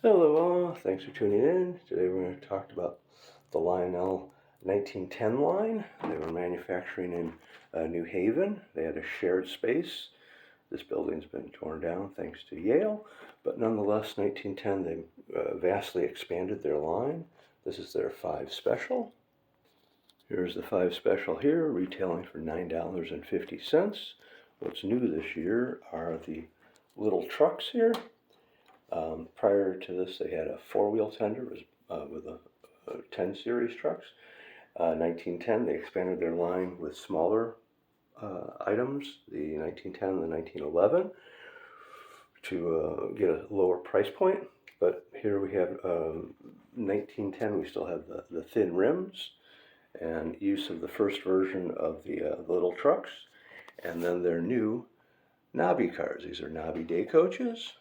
Hello all, thanks for tuning in. Today we're going to talk about the Lionel 1910 line. They were manufacturing in New Haven. They had a shared space. This building's been torn down thanks to Yale, but nonetheless 1910 they vastly expanded their line. This is their 5 Special. Here's the 5 Special here, retailing for $9.50. What's new this year are the little trucks here. Prior to this, they had a 4-wheel tender with a 10 series trucks. 1910, they expanded their line with smaller items, the 1910 and the 1911, to get a lower price point. But here we have 1910, we still have the thin rims and use of the first version of the little trucks. And then their new Navi cars. These are Navi day coaches.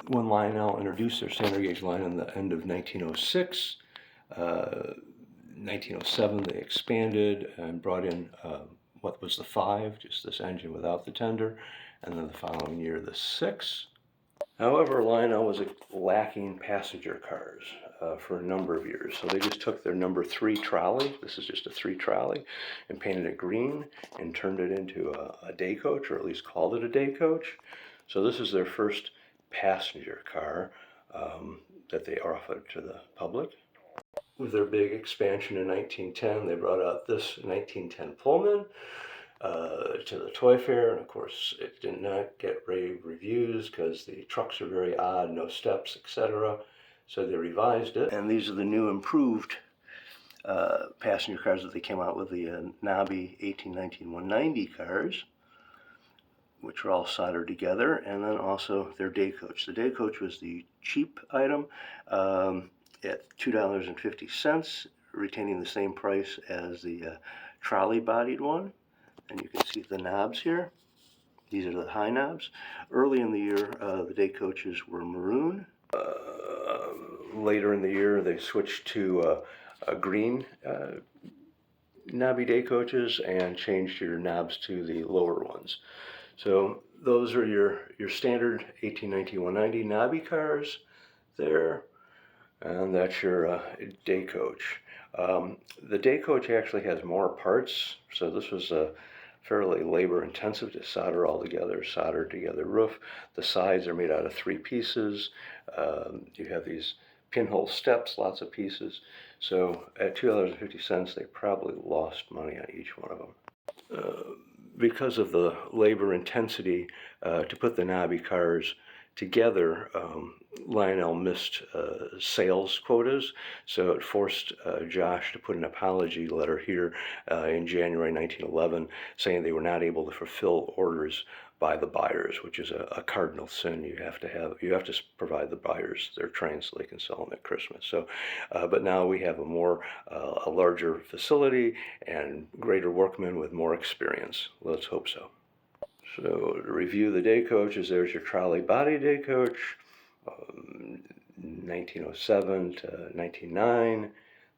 When Lionel introduced their standard gauge line in the end of 1906, 1907 they expanded and brought in what was the 5, just this engine without the tender, and then the following year the 6. However, Lionel was lacking passenger cars for a number of years, so they just took their number 3 trolley, this is just a 3 trolley, and painted it green and turned it into a day coach, or at least called it a day coach. So this is their first passenger car that they offered to the public. With their big expansion in 1910, they brought out this 1910 Pullman to the toy fair, and of course it did not get rave reviews because the trucks are very odd, no steps, etc. So they revised it, and these are the new improved passenger cars that they came out with, the Navi 1819 190 cars, which were all soldered together, and then also their day coach. The day coach was the cheap item at $2.50, retaining the same price as the trolley-bodied one. And you can see the knobs here. These are the high knobs. Early in the year, the day coaches were maroon. Later in the year, they switched to a green Navi day coaches and changed your knobs to the lower ones. So those are your standard 1819 190 Navi cars there, and that's your day coach. The day coach actually has more parts, so this was fairly labor intensive to solder all together, solder together roof. The sides are made out of 3 pieces. You have these pinhole steps, lots of pieces. So at $2.50, they probably lost money on each one of them. Because of the labor intensity to put the Navi cars together, Lionel missed sales quotas, so it forced Josh to put an apology letter here in January 1911 saying they were not able to fulfill orders by the buyers, which is a cardinal sin. You have to provide the buyers their trains so they can sell them at Christmas. So, but now we have a larger facility and greater workmen with more experience. Let's hope so. So to review the day coaches, there's your trolley body day coach, 1907 to 1909.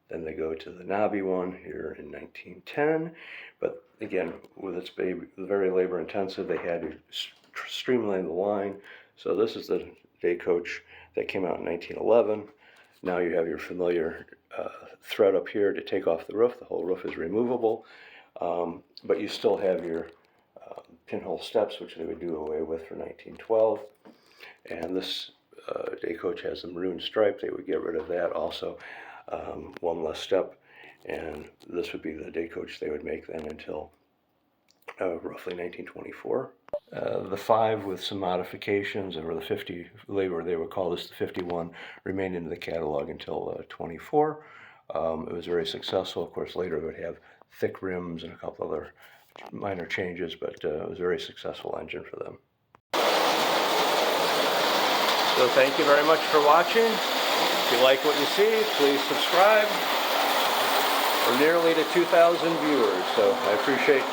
Then they go to the Navi one here in 1910. But again, with its very labor intensive, they had to streamline the line. So this is the day coach that came out in 1911. Now you have your familiar thread up here to take off the roof. The whole roof is removable, but you still have your pinhole steps, which they would do away with for 1912. And this day coach has the maroon stripe. They would get rid of that also. One less step, and this would be the day coach they would make then until roughly 1924. The 5 with some modifications, or the 50 labor, they would call this the 51, remained in the catalog until 24. It was very successful. Of course, later it would have thick rims and a couple other minor changes, but it was a very successful engine for them. So thank you very much for watching. If you like what you see, please subscribe. We're nearly to 2,000 viewers, so I appreciate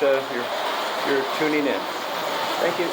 your tuning in. Thank you.